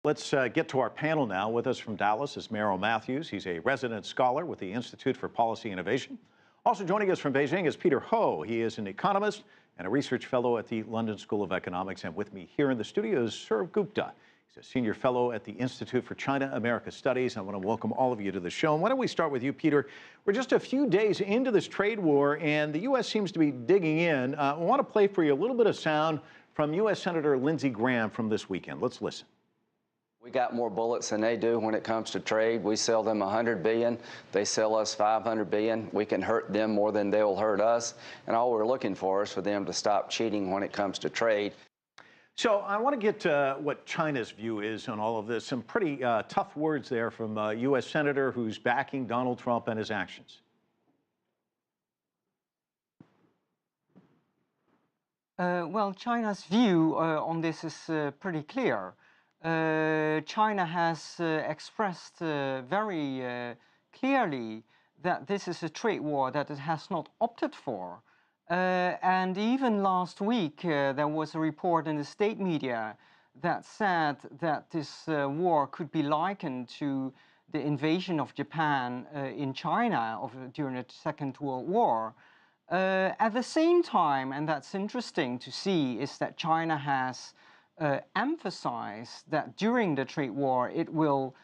Let's get to our panel now. With us from Dallas is Merrill Matthews. He's a resident scholar with the Institute for Policy Innovation. Also joining us from Beijing is Peter Ho. He is an economist and a research fellow at the London School of Economics. And with me here in the studio is Saurabh Gupta. He's a senior fellow at the Institute for China-America Studies. I want to welcome all of you to the show. And why don't we start with you, Peter? We're just a few days into this trade war, and the U.S. seems to be digging in. I want to play for you a little bit of sound from U.S. Senator Lindsey Graham from this weekend. Let's listen. We got more bullets than they do when it comes to trade. We sell them $100 billion. They sell us $500 billion. We can hurt them more than they'll hurt us. And all we're looking for is for them to stop cheating when it comes to trade. So I want to get to what China's view is on all of this. Some pretty tough words there from a U.S. Senator who's backing Donald Trump and his actions. Well, China's view on this is pretty clear. China has expressed very clearly that this is a trade war that it has not opted for. And even last week, there was a report in the state media that said that this war could be likened to the invasion of Japan in China during the Second World War. At the same time, and that's interesting to see, is that China has emphasized that during the trade war it will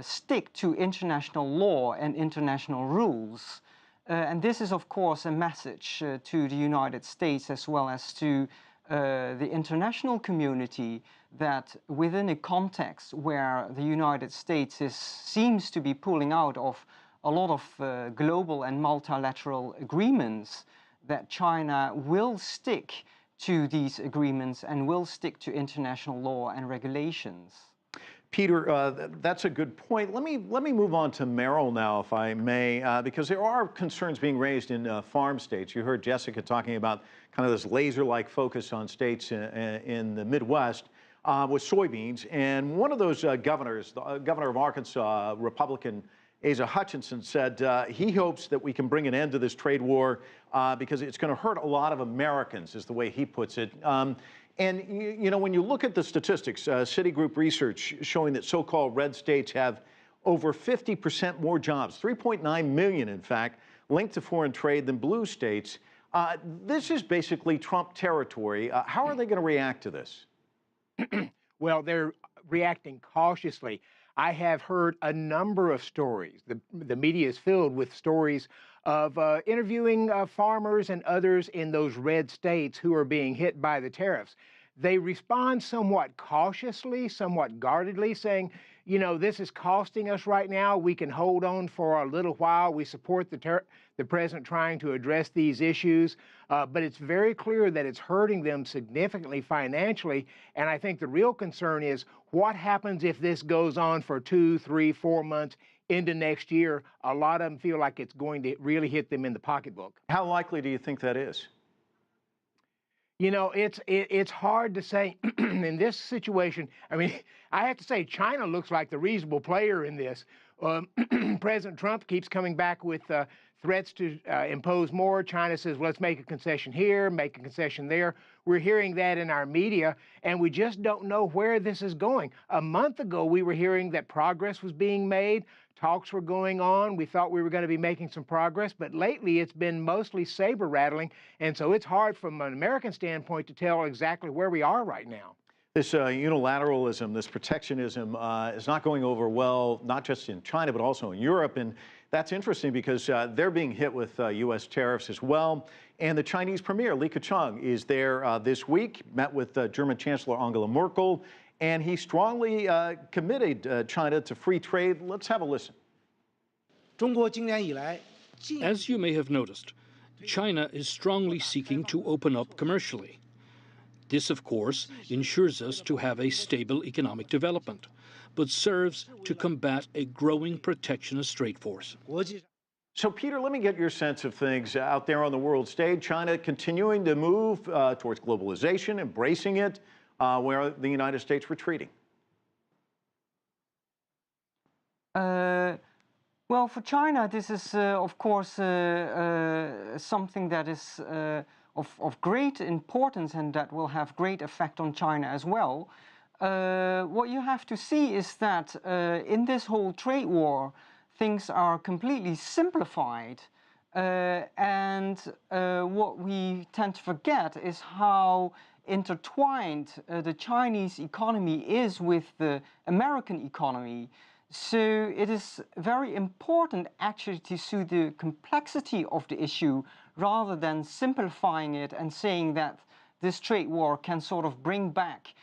stick to international law and international rules. And this is, of course, a message to the United States as well as to the international community that within a context where the United States seems to be pulling out of a lot of global and multilateral agreements, that China will stick to these agreements and will stick to international law and regulations. Peter, that's a good point. Let me move on to Merrill now, if I may, because there are concerns being raised in farm states. You heard Jessica talking about kind of this laser-like focus on states in the Midwest with soybeans. And one of those governors, the governor of Arkansas, Republican Asa Hutchinson, said he hopes that we can bring an end to this trade war because it's going to hurt a lot of Americans, is the way he puts it. And, you know, when you look at the statistics, Citigroup research showing that so-called red states have over 50% more jobs, 3.9 million, in fact, linked to foreign trade than blue states. This is basically Trump territory. How are they going to react to this? Well, they're reacting cautiously. I have heard a number of stories. The media is filled with stories of interviewing farmers and others in those red states who are being hit by the tariffs. They respond somewhat cautiously, somewhat guardedly, saying, you know, this is costing us right now. We can hold on for a little while. We support the president trying to address these issues, but it's very clear that it's hurting them significantly financially. And I think the real concern is what happens if this goes on for 2, 3, 4 months into next year. A lot of them feel like it's going to really hit them in the pocketbook. How likely do you think that is? You know, it's hard to say in this situation. I mean, I have to say China looks like the reasonable player in this. President Trump keeps coming back with threats to impose more. China says, well, let's make a concession here, make a concession there. We're hearing that in our media, and we just don't know where this is going. A month ago, we were hearing that progress was being made. Talks were going on. We thought we were going to be making some progress, but lately it's been mostly saber rattling, and so it's hard from an American standpoint to tell exactly where we are right now. This unilateralism, this protectionism is not going over well, not just in China, but also in Europe. And that's interesting because they're being hit with U.S. tariffs as well. And the Chinese premier, Li Keqiang, is there this week, met with German Chancellor Angela Merkel, and he strongly committed China to free trade. Let's have a listen. As you may have noticed, China is strongly seeking to open up commercially. This, of course, ensures us to have a stable economic development, but serves to combat a growing protectionist trade force. So, Peter, let me get your sense of things out there on the world stage. China continuing to move towards globalization, embracing it, where the United States retreating. Well, for China, this is, of course, something that is of great importance and that will have great effect on China as well. what you have to see is that in this whole trade war, things are completely simplified. And what we tend to forget is how intertwined the Chinese economy is with the American economy. So it is very important actually to see the complexity of the issue rather than simplifying it and saying that this trade war can sort of bring back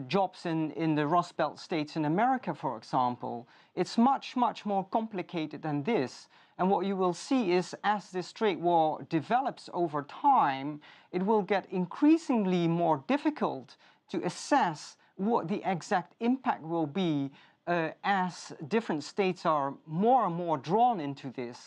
jobs in the Rust Belt states in America, for example. It's much, much more complicated than this. And what you will see is as this trade war develops over time, it will get increasingly more difficult to assess what the exact impact will be as different states are more and more drawn into this.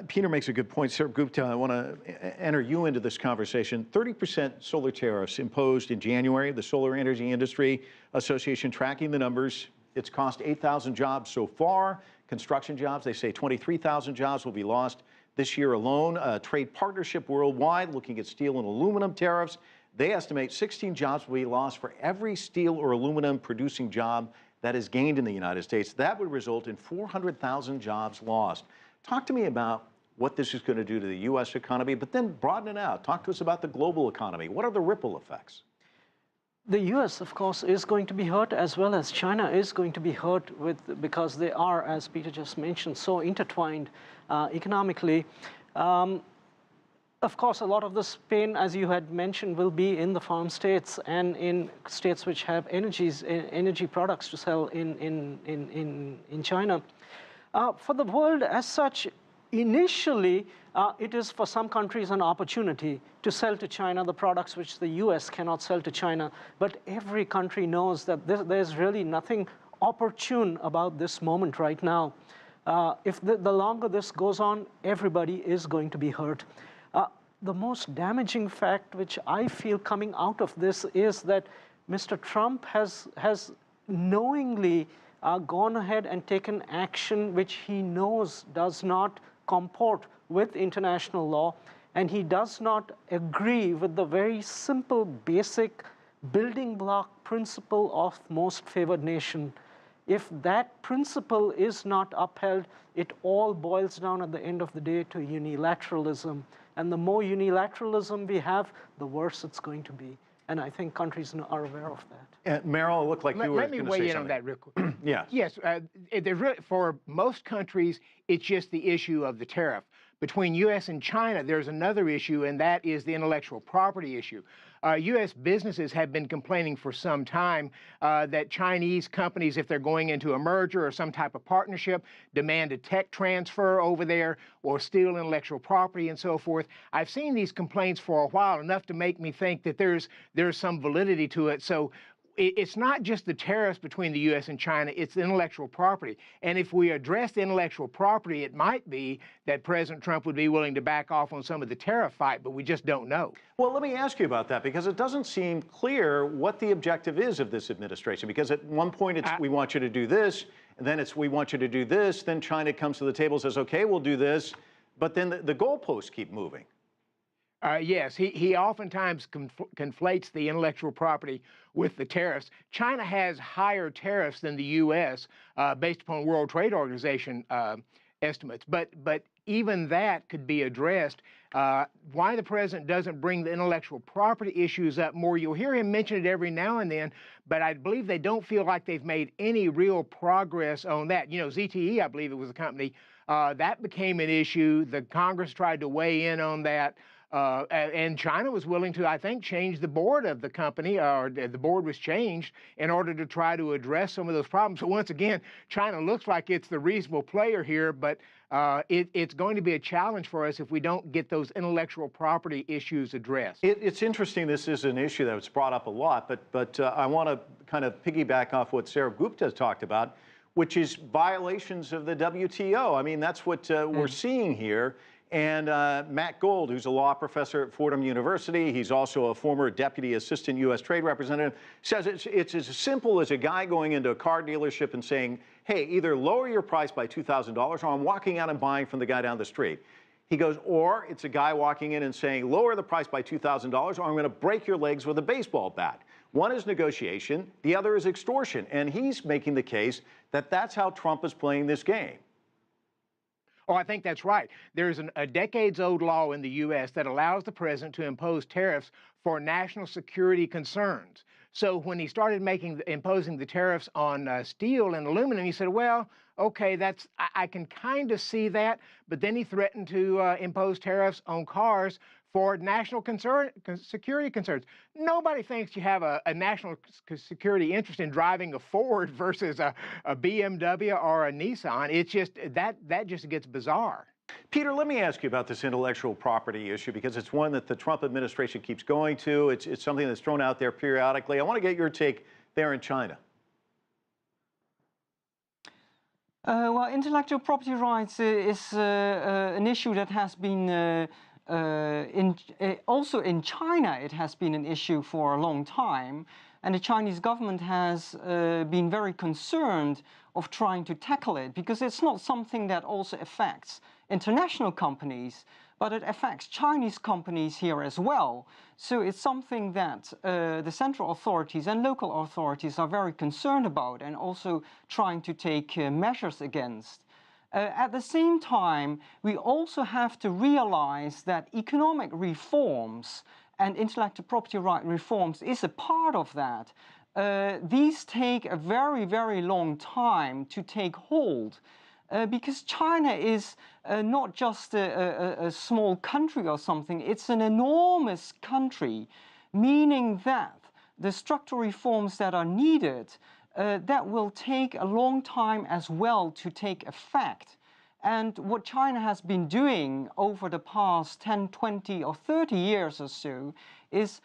Peter makes a good point. Sir Gupta, I want to enter you into this conversation. 30% solar tariffs imposed in January. The Solar Energy Industry Association tracking the numbers. It's cost 8,000 jobs so far. Construction jobs, they say 23,000 jobs will be lost this year alone. Trade Partnership Worldwide, looking at steel and aluminum tariffs, they estimate 16 jobs will be lost for every steel or aluminum producing job that is gained in the United States. That would result in 400,000 jobs lost. Talk to me about what this is going to do to the U.S. economy, but then broaden it out. Talk to us about the global economy. What are the ripple effects? The U.S., of course, is going to be hurt, as well as China is going to be hurt because they are, as Peter just mentioned, so intertwined economically. Of course, a lot of this pain, as you had mentioned, will be in the farm states and in states which have energy products to sell in China. For the world as such, initially, it is for some countries an opportunity to sell to China the products which the US cannot sell to China. But every country knows that there's really nothing opportune about this moment right now. If the longer this goes on, everybody is going to be hurt. The most damaging fact which I feel coming out of this is that Mr. Trump has knowingly gone ahead and taken action which he knows does not comport with international law, and he does not agree with the very simple, basic building block principle of most favored nation. If that principle is not upheld, it all boils down at the end of the day to unilateralism. And the more unilateralism we have, the worse it's going to be. And I think countries are aware of that. Meryl, it looked like you were going to say something. Let me weigh in on that real quick. Yeah. Yes, for most countries, it's just the issue of the tariff. Between U.S. and China, there's another issue, and that is the intellectual property issue. U.S. businesses have been complaining for some time that Chinese companies, if they're going into a merger or some type of partnership, demand a tech transfer over there or steal intellectual property and so forth. I've seen these complaints for a while, enough to make me think that there's some validity to it. So it's not just the tariffs between the U.S. and China, it's intellectual property. And if we address the intellectual property, it might be that President Trump would be willing to back off on some of the tariff fight, but we just don't know. Well, let me ask you about that, because it doesn't seem clear what the objective is of this administration. Because at one point it's we want you to do this, and then it's we want you to do this, then China comes to the table and says, okay, we'll do this, but then the goalposts keep moving. Yes, he oftentimes conflates the intellectual property with the tariffs. China has higher tariffs than the U.S. Based upon World Trade Organization estimates, but even that could be addressed. Why the president doesn't bring the intellectual property issues up more, you'll hear him mention it every now and then, but I believe they don't feel like they've made any real progress on that. You know, ZTE, I believe it was a company, that became an issue. The Congress tried to weigh in on that. And China was willing to, I think, change the board of the company, or the board was changed in order to try to address some of those problems. So once again, China looks like it's the reasonable player here, but it's going to be a challenge for us if we don't get those intellectual property issues addressed. It's interesting this is an issue that's brought up a lot, but I want to kind of piggyback off what Sarah Gupta talked about, which is violations of the WTO. I mean, that's what we're seeing here. And Matt Gold, who's a law professor at Fordham University, he's also a former deputy assistant U.S. trade representative, says it's as simple as a guy going into a car dealership and saying, hey, either lower your price by $2,000 or I'm walking out and buying from the guy down the street. He goes, or it's a guy walking in and saying, lower the price by $2,000 or I'm going to break your legs with a baseball bat. One is negotiation, the other is extortion. And he's making the case that that's how Trump is playing this game. Oh, I think that's right. There's a decades-old law in the U.S. that allows the president to impose tariffs for national security concerns. So when he started imposing the tariffs on steel and aluminum, he said, well, okay, I can kind of see that. But then he threatened to impose tariffs on cars for national security concerns. Nobody thinks you have a national security interest in driving a Ford versus a BMW or a Nissan. It's just that just gets bizarre. Peter, let me ask you about this intellectual property issue, because it's one that the Trump administration keeps going to. It's something that's thrown out there periodically. I want to get your take there in China. Well, intellectual property rights is an issue that has been also in China. It has been an issue for a long time, and the Chinese government has been very concerned of trying to tackle it, because it's not something that also affects international companies, but it affects Chinese companies here as well. So it's something that the central authorities and local authorities are very concerned about, and also trying to take measures against. At the same time, we also have to realize that economic reforms and intellectual property right reforms is a part of that. These take a very, very long time to take hold, because China is not just a small country or something. It's an enormous country, meaning that the structural reforms that are needed that will take a long time as well to take effect. And what China has been doing over the past 10, 20 or 30 years or so is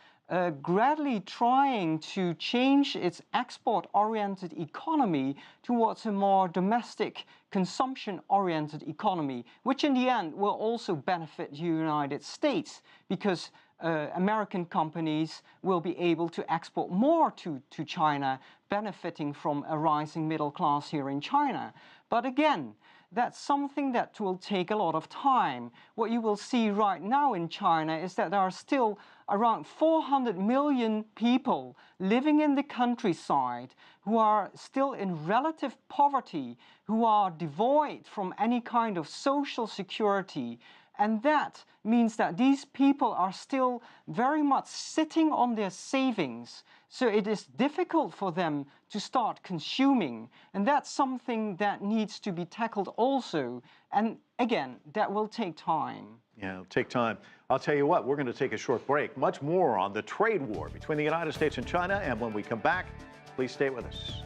gradually trying to change its export-oriented economy towards a more domestic, consumption-oriented economy, which in the end will also benefit the United States, because American companies will be able to export more to China, benefiting from a rising middle class here in China. But again, that's something that will take a lot of time. What you will see right now in China is that there are still around 400 million people living in the countryside who are still in relative poverty, who are devoid from any kind of social security. And that means that these people are still very much sitting on their savings. So it is difficult for them to start consuming. And that's something that needs to be tackled also. And again, that will take time. Yeah, it'll take time. I'll tell you what, we're going to take a short break. Much more on the trade war between the United States and China. And when we come back, please stay with us.